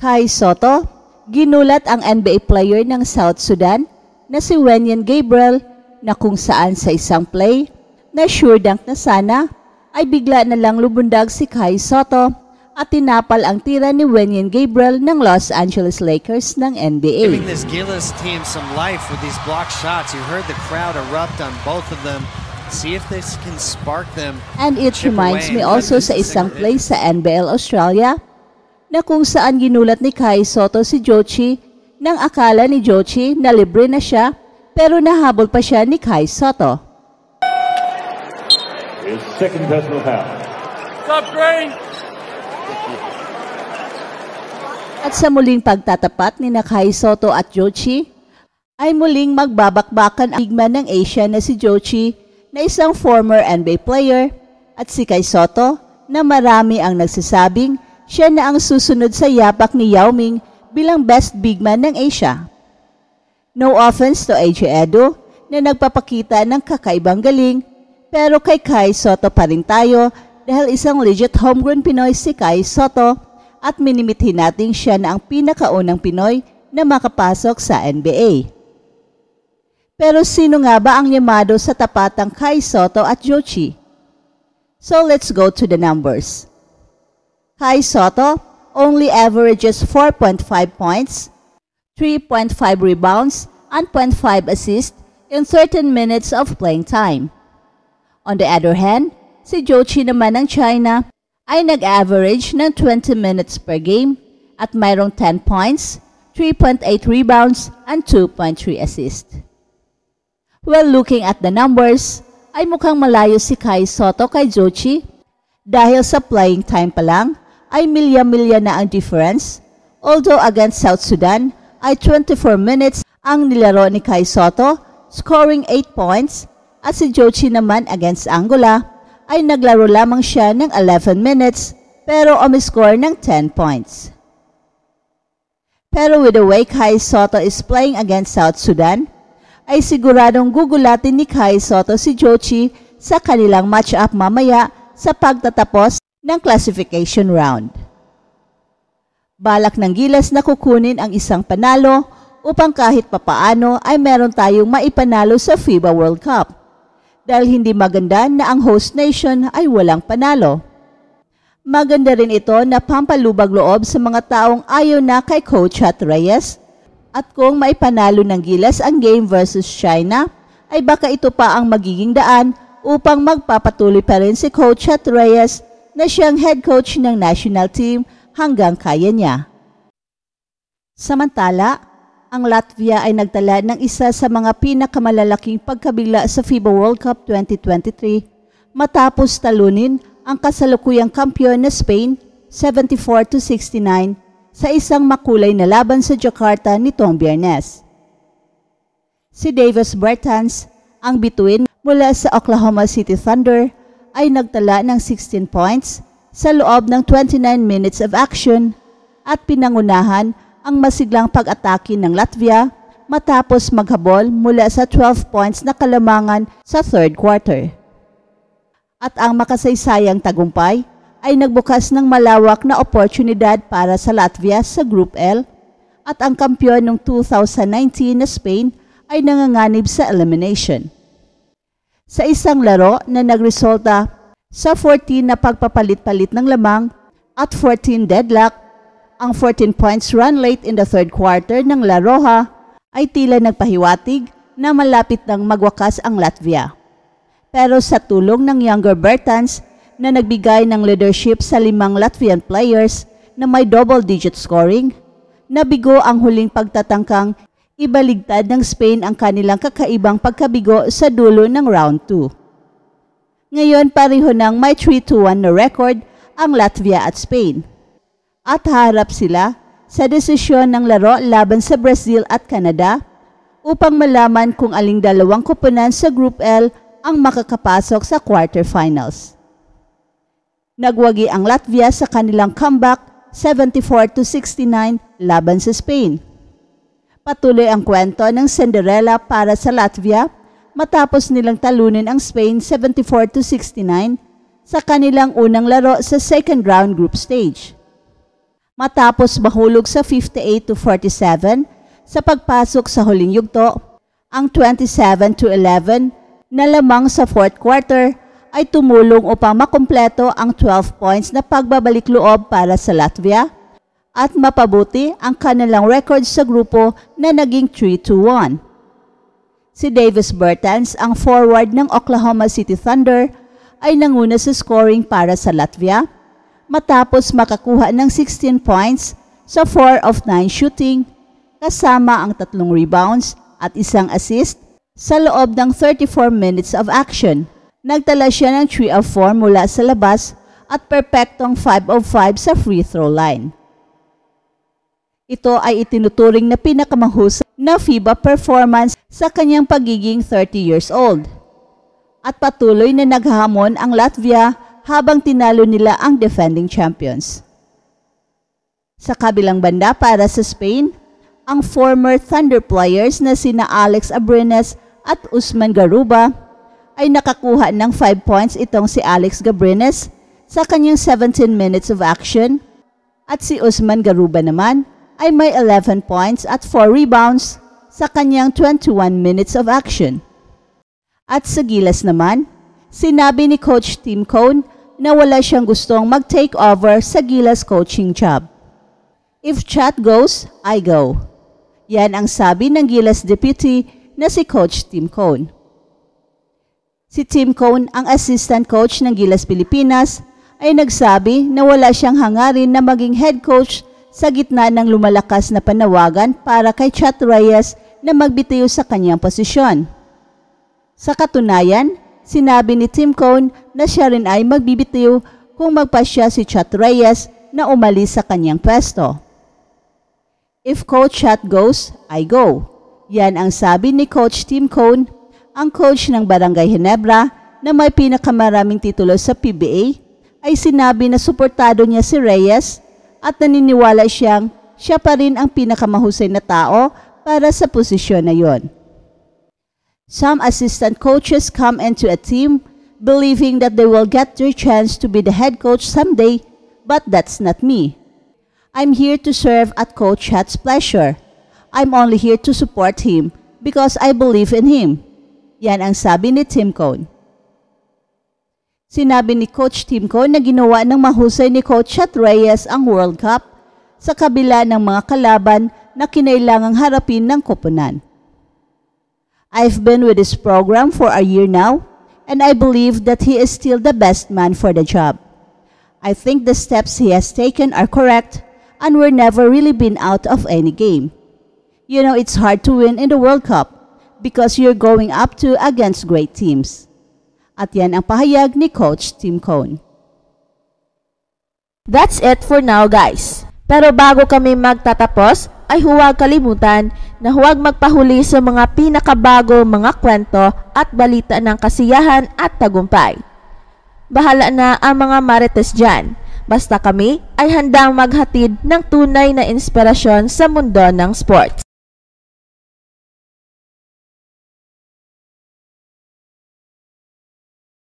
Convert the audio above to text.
Kai Sotto, ginulat ang NBA player ng South Sudan na si Wenyen Gabriel na kung saan sa isang play na sure dunk na sana ay bigla na lang lubundag si Kai Sotto at tinapal ang tira ni Wenyen Gabriel ng Los Angeles Lakers ng NBA. Giving this Gilas team some life with these block shots. You heard the crowd erupt on both of them. See if this can spark them. And it reminds me also sa isang play sa NBL Australia na kung saan ginulat ni Kai Sotto si Jochi nang akala ni Jochi na libre na siya pero nahabol pa siya ni Kai Sotto. His second personal foul. Stop, Green! At sa muling pagtatapat ni Kai Sotto at Jochi, ay muling magbabakbakan ang bigman ng Asia na si Jochi na isang former NBA player at si Kai Sotto na marami ang nagsasabing siya na ang susunod sa yapak ni Yao Ming bilang best big man ng Asia. No offense to AJ Edo na nagpapakita ng kakaibang galing, pero kay Kai Sotto pa rin tayo dahil isang legit homegrown Pinoy si Kai Sotto at minimithi natin siya na ang pinakaunang Pinoy na makapasok sa NBA. Pero sino nga ba ang yamado sa tapatang Kai Sotto at Jochi? So let's go to the numbers. Kai Sotto only averages 4.5 points, 3.5 rebounds, and 0.5 assists in 13 minutes of playing time. On the other hand, si Jochi naman ng China ay nag-average ng 20 minutes per game at mayroong 10 points, 3.8 rebounds, and 2.3 assists. Well, looking at the numbers, ay mukhang malayo si Kai Sotto kay Jochi dahil sa playing time pa lang ay milya-milya na ang difference, although against South Sudan ay 24 minutes ang nilaro ni Kai Sotto, scoring 8 points, at si Jochi naman against Angola ay naglaro lamang siya ng 11 minutes pero umiscore ng 10 points. Pero with the way Kai Sotto is playing against South Sudan, ay siguradong gugulatin ni Kai Sotto si Jochi sa kanilang match-up mamaya sa pagtatapos ng classification round. Balak ng Gilas na kukunin ang isang panalo upang kahit papaano ay meron tayong maipanalo sa FIBA World Cup dahil hindi maganda na ang host nation ay walang panalo. Maganda rin ito na pampalubag loob sa mga taong ayaw na kay Coach Chat Reyes at kung maipanalo ng Gilas ang game versus China ay baka ito pa ang magiging daan upang magpapatuloy pa rin si Coach Chat Reyes na siyang head coach ng national team hanggang kaya niya. Samantala, ang Latvia ay nagtala ng isa sa mga pinakamalalaking pagkabigla sa FIBA World Cup 2023 matapos talunin ang kasalukuyang kampiyon na Spain 74-69 sa isang makulay na laban sa Jakarta nitong Biyernes. Si Davis Bertans, ang bituin mula sa Oklahoma City Thunder, ay nagtala ng 16 points sa loob ng 29 minutes of action at pinangunahan ang masiglang pag-atake ng Latvia matapos maghabol mula sa 12 points na kalamangan sa third quarter. At ang makasaysayang tagumpay ay nagbukas ng malawak na oportunidad para sa Latvia sa Group L at ang kampiyon ng 2019 na Spain ay nanganganib sa elimination. Sa isang laro na nagresulta sa 14 na pagpapalit-palit ng lamang at 14 deadlock, ang 14 points run late in the third quarter ng La Roja ay tila nagpahiwatig na malapit nang magwakas ang Latvia. Pero sa tulong ng younger Bertans na nagbigay ng leadership sa 5 Latvian players na may double-digit scoring, nabigo ang huling pagtatangkang ibaligtad ng Spain ang kanilang kakaibang pagkabigo sa dulo ng round 2. Ngayon pareho ng may 3-1 na record ang Latvia at Spain. At harap sila sa desisyon ng laro laban sa Brazil at Canada upang malaman kung aling dalawang koponan sa Group L ang makakapasok sa quarterfinals. Nagwagi ang Latvia sa kanilang comeback 74-69 laban sa Spain. Patuloy ang kwento ng Cinderella para sa Latvia matapos nilang talunin ang Spain 74-69 sa kanilang unang laro sa second round group stage. Matapos mahulog sa 58-47 sa pagpasok sa huling yugto, ang 27-11 na lamang sa fourth quarter ay tumulong upang makumpleto ang 12 points na pagbabalik loob para sa Latvia at mapabuti ang kanilang record sa grupo na naging 3-1. Si Davis Bertans, ang forward ng Oklahoma City Thunder, ay nanguna sa scoring para sa Latvia matapos makakuha ng 16 points sa 4 of 9 shooting kasama ang 3 rebounds at 1 assist sa loob ng 34 minutes of action. Nagtala siya ng 3 of 4 mula sa labas at perpektong 5 of 5 sa free throw line. Ito ay itinuturing na pinakamahusay na FIBA performance sa kanyang pagiging 30 years old. At patuloy na naghahamon ang Latvia habang tinalo nila ang defending champions. Sa kabilang banda para sa Spain, ang former Thunder players na sina Alex Abrines at Usman Garuba ay nakakuha ng 5 points itong si Alex Abrines sa kanyang 17 minutes of action at si Usman Garuba naman ay may 11 points at 4 rebounds sa kanyang 21 minutes of action. At sa Gilas naman, sinabi ni Coach Tim Cone na wala siyang gustong mag-take over sa Gilas coaching job. If chat goes, I go. Yan ang sabi ng Gilas deputy na si Coach Tim Cone. Si Tim Cone, ang assistant coach ng Gilas Pilipinas, ay nagsabi na wala siyang hangarin na maging head coach sa gitna ng lumalakas na panawagan para kay Chat Reyes na magbitiw sa kanyang posisyon. Sa katunayan, sinabi ni Tim Cone na siya rin ay magbibitiw kung magpasya si Chat Reyes na umalis sa kanyang pwesto. If Coach Chat goes, I go. Yan ang sabi ni Coach Tim Cone, ang coach ng Barangay Ginebra na may pinakamaraming titulo sa PBA, ay sinabi na suportado niya si Reyes at naniniwala siya pa rin ang pinakamahusay na tao para sa posisyon na yon. Some assistant coaches come into a team believing that they will get their chance to be the head coach someday, but that's not me. I'm here to serve at Coach Chat's pleasure. I'm only here to support him because I believe in him. Yan ang sabi ni Tim Cone. Sinabi ni Coach Tim Cone na ginawa ng mahusay ni Coach Chat Reyes ang World Cup sa kabila ng mga kalaban na kinailangang harapin ng koponan. I've been with this program for a year now, and I believe that he is still the best man for the job. I think the steps he has taken are correct, and we're never really been out of any game. You know, it's hard to win in the World Cup because you're going up to against great teams. At yan ang pahayag ni Coach Tim Cone. That's it for now, guys. Pero bago kami magtatapos, ay huwag kalimutan na huwag magpahuli sa mga pinakabago mga kwento at balita ng kasiyahan at tagumpay. Bahala na ang mga marites dyan. Basta kami ay handang maghatid ng tunay na inspirasyon sa mundo ng sports.